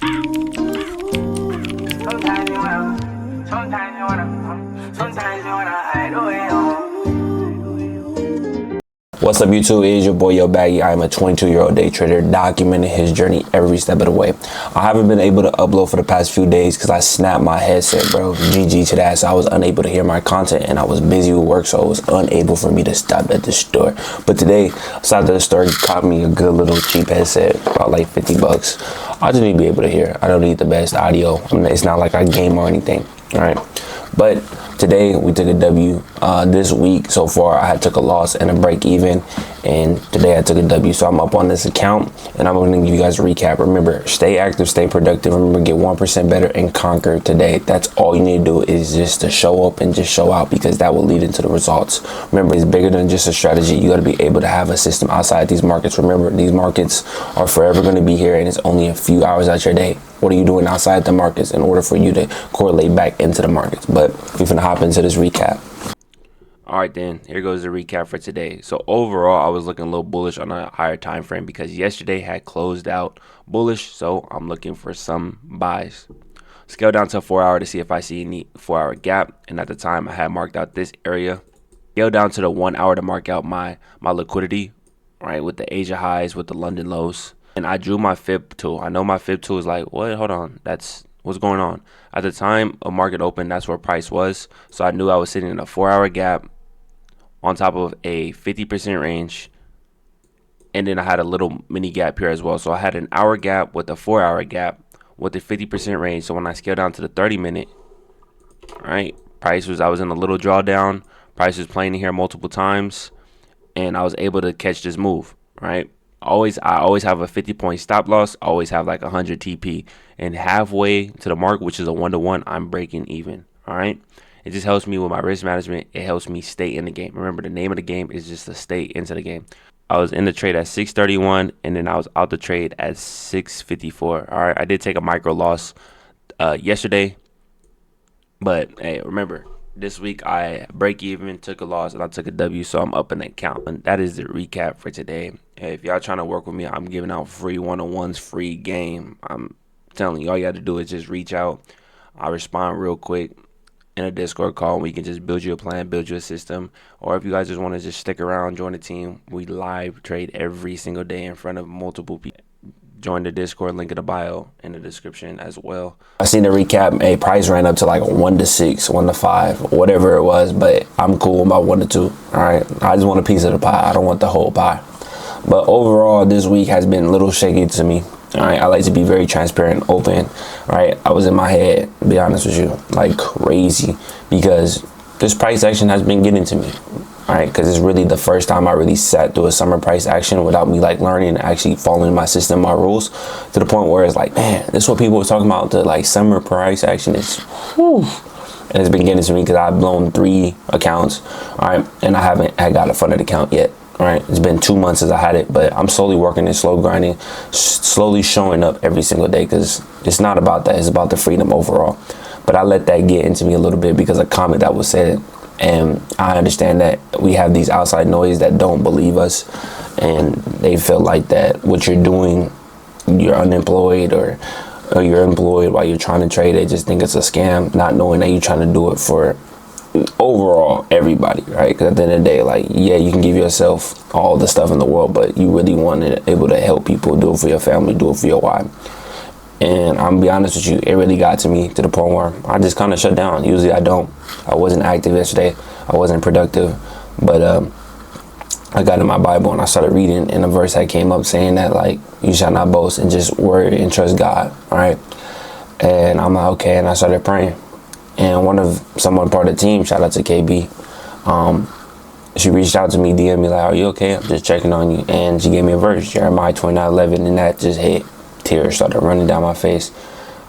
What's up, YouTube? It is your boy Yo Baggy. I am a 22-year-old day trader documenting his journey every step of the way. I haven't been able to upload for the past few days because I snapped my headset, bro. GG to that. So I was unable to hear my content and I was busy with work, so it was unable for me to stop at the store. But today, I stopped at the store and caught me a good little cheap headset, about like 50 bucks. I just need to be able to hear. I don't need the best audio. I mean, it's not like I game or anything, all right? But today we took a W. This week so far I took a loss and a break even, and today I took a W. So I'm up on this account and I'm going to give you guys a recap. Remember, stay active, stay productive. Remember, get 1% better and conquer today. That's all you need to do, is just to show up and just show out, because that will lead into the results. Remember, it's bigger than just a strategy. You got to be able to have a system outside these markets. Remember, these markets are forever going to be here and it's only a few hours out your day. What are you doing outside the markets in order for you to correlate back into the markets? But we're gonna hop into this recap. All right, then here goes the recap for today. So overall, I was looking a little bullish on a higher time frame because yesterday had closed out bullish. So I'm looking for some buys. Scale down to a 4 hour to see if I see any 4 hour gap. And at the time, I had marked out this area. Scale down to the 1 hour to mark out my liquidity, right, with the Asia highs, with the London lows. And I drew my fib tool. I know my fib tool is like, what? Hold on. That's what's going on. At the time of market open, that's where price was. So I knew I was sitting in a 4 hour gap on top of a 50% range. And then I had a little mini gap here as well. So I had an hour gap with a 4 hour gap with a 50% range. So when I scale down to the 30-minute, right, I was in a little drawdown. Price was playing in here multiple times. And I was able to catch this move, right? I always have a 50-point stop loss. I always have like 100 TP, and halfway to the mark, which is a 1-to-1, I'm breaking even. All right, it just helps me with my risk management. It helps me stay in the game. Remember, the name of the game is just to stay into the game. I was in the trade at 631, and then I was out the trade at 654. All right, I did take a micro loss yesterday, but hey, remember, this week I break even, took a loss, and I took a W, so I'm up in the account. And that is the recap for today. Hey, if y'all trying to work with me, I'm giving out free one-on-ones, free game. I'm telling you, all you have to do is just reach out. I respond real quick in a Discord call, and we can just build you a plan, build you a system. Or if you guys just want to just stick around, join the team, we live trade every single day in front of multiple people. Join the Discord, link in the bio in the description as well. I seen the recap. Hey, price ran up to like 1 to 6, 1 to 5, whatever it was, but I'm cool about 1 to 2. All right, I just want a piece of the pie. I don't want the whole pie. But overall, this week has been a little shaky to me. All right, I like to be very transparent, open. Right, I was in my head, to be honest with you, like crazy, because this price action has been getting to me. All right, because it's really the first time I really sat through a summer price action without me like learning and actually following my system, my rules, to the point where it's like, man, this is what people were talking about. The like summer price action is, whew. And it's been getting to me because I've blown 3 accounts, all right, and I haven't got a funded account yet. All right, it's been 2 months since I had it, but I'm slowly working and slow grinding, slowly showing up every single day, because it's not about that. It's about the freedom overall. But I let that get into me a little bit because a comment that was said. And I understand that we have these outside noise that don't believe us, and they feel like that what you're doing, you're unemployed or you're employed while you're trying to trade. They just think it's a scam, not knowing that you're trying to do it for overall everybody, right? Because at the end of the day, like, yeah, you can give yourself all the stuff in the world, but you really want to able to help people, do it for your family, do it for your wife. And I'm gonna be honest with you, it really got to me to the point where I just kind of shut down. Usually I don't. I wasn't active yesterday. I wasn't productive. But I got in my Bible and I started reading, and a verse that came up saying that, like, you shall not boast and just worry and trust God, all right? And I'm like, okay, and I started praying. And someone part of the team, shout out to KB, she reached out to me, DM me like, are you okay? I'm just checking on you. And she gave me a verse, Jeremiah 29:11, and that just hit. Tears started running down my face.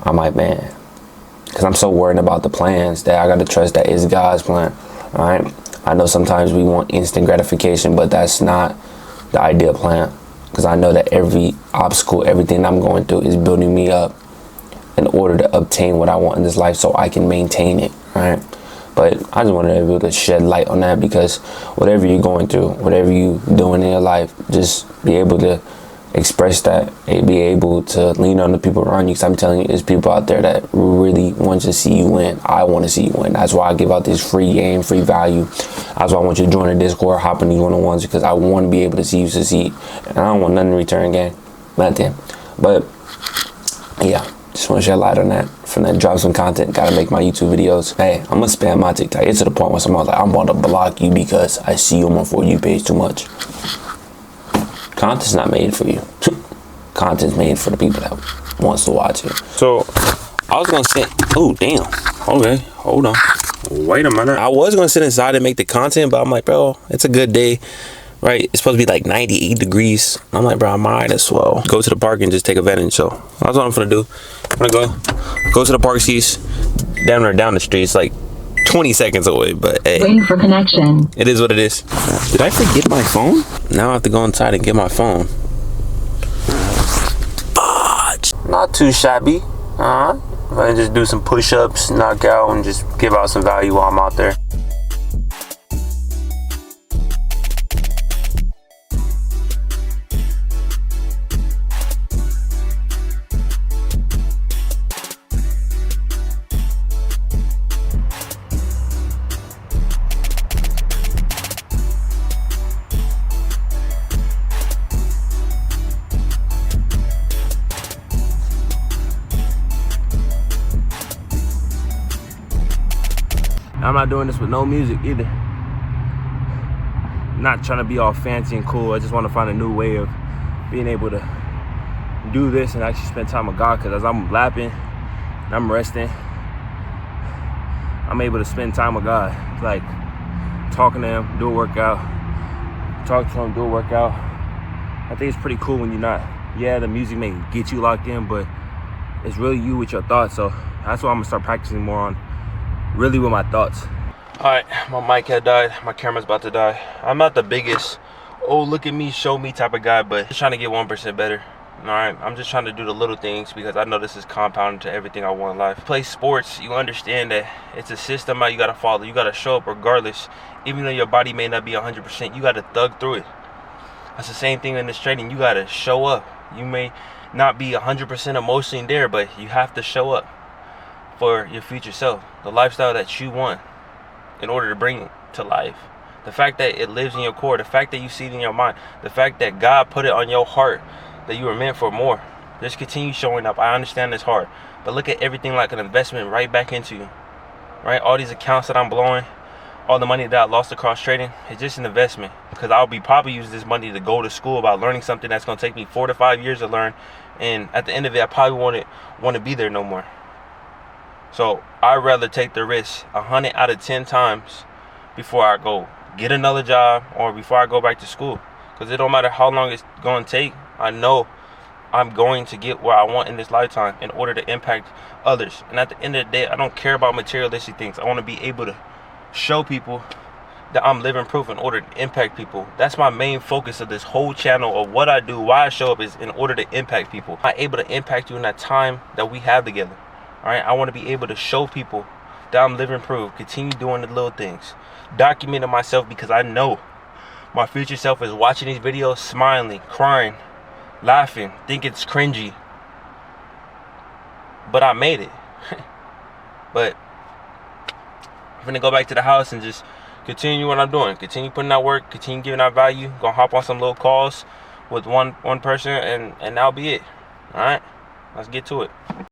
I'm like, man, because I'm so worried about the plans that I got to trust that it's God's plan. All right, I know sometimes we want instant gratification, but that's not the ideal plan, because I know that every obstacle, everything I'm going through is building me up in order to obtain what I want in this life so I can maintain it. All right, but I just wanted to be able to shed light on that, because whatever you're going through, whatever you're doing in your life, just be able to express that and be able to lean on the people around you. Because I'm telling you, there's people out there that really want to see you win. I want to see you win. That's why I give out this free game, free value. That's why I want you to join the Discord, hop in these one-on-ones, because I want to be able to see you succeed. And I don't want nothing in return, gang. Nothing. But yeah, just want to shed light on that. From that, drop some content. Gotta make my YouTube videos. Hey, I'm gonna spam my TikTok. It's to the point where someone's like, I'm about to block you because I see you on my For You page too much. Content's not made for you. Content's made for the people that wants to watch it. So I was gonna sit. Oh damn. Okay, hold on. Wait a minute. I was gonna sit inside and make the content, but I'm like, bro, it's a good day, right? It's supposed to be like 98 degrees. I'm like, bro, I might as well go to the park and just take advantage. So that's what I'm gonna do. I'm gonna go to the park seats down the street. It's like 20 seconds away, but hey, waiting for connection. It is what it is. Did I forget my phone? Now I have to go inside and get my phone. Not too shabby. I just do some push-ups, knock out, and just give out some value while I'm out there. I'm not doing this with no music either. Not trying to be all fancy and cool. I just want to find a new way of being able to do this and actually spend time with God. Because as I'm lapping and I'm resting, I'm able to spend time with God. Like talking to Him, do a workout, talk to Him, do a workout. I think it's pretty cool when you're not, yeah, the music may get you locked in, but it's really you with your thoughts. So that's what I'm gonna start practicing more on. Really with my thoughts. All right, my mic had died. My camera's about to die. I'm not the biggest, oh, look at me, show me type of guy, but just trying to get 1% better. All right, I'm just trying to do the little things because I know this is compounding to everything I want in life. Play sports, you understand that it's a system that you gotta follow. You gotta show up regardless. Even though your body may not be 100%, you gotta thug through it. That's the same thing in this training. You gotta show up. You may not be 100% emotionally there, but you have to show up for your future self, the lifestyle that you want in order to bring it to life. The fact that it lives in your core, the fact that you see it in your mind, the fact that God put it on your heart that you were meant for more. Just continue showing up. I understand it's hard, but look at everything like an investment right back into you, right? All these accounts that I'm blowing, all the money that I lost across trading, it's just an investment because I'll be probably using this money to go to school about learning something that's going to take me 4 to 5 years to learn, and at the end of it, I probably won't want to be there no more. So I'd rather take the risk 100 out of 10 times before I go get another job or before I go back to school. Because it don't matter how long it's going to take. I know I'm going to get where I want in this lifetime in order to impact others. And at the end of the day, I don't care about materialistic things. I want to be able to show people that I'm living proof in order to impact people. That's my main focus of this whole channel of what I do, why I show up, is in order to impact people. I'm able to impact you in that time that we have together. All right, I want to be able to show people that I'm living proof, continue doing the little things, documenting myself because I know my future self is watching these videos, smiling, crying, laughing, think it's cringy, but I made it. But I'm gonna go back to the house and just continue what I'm doing, continue putting out work, continue giving out value, gonna hop on some little calls with one person, and that'll be it. All right, let's get to it.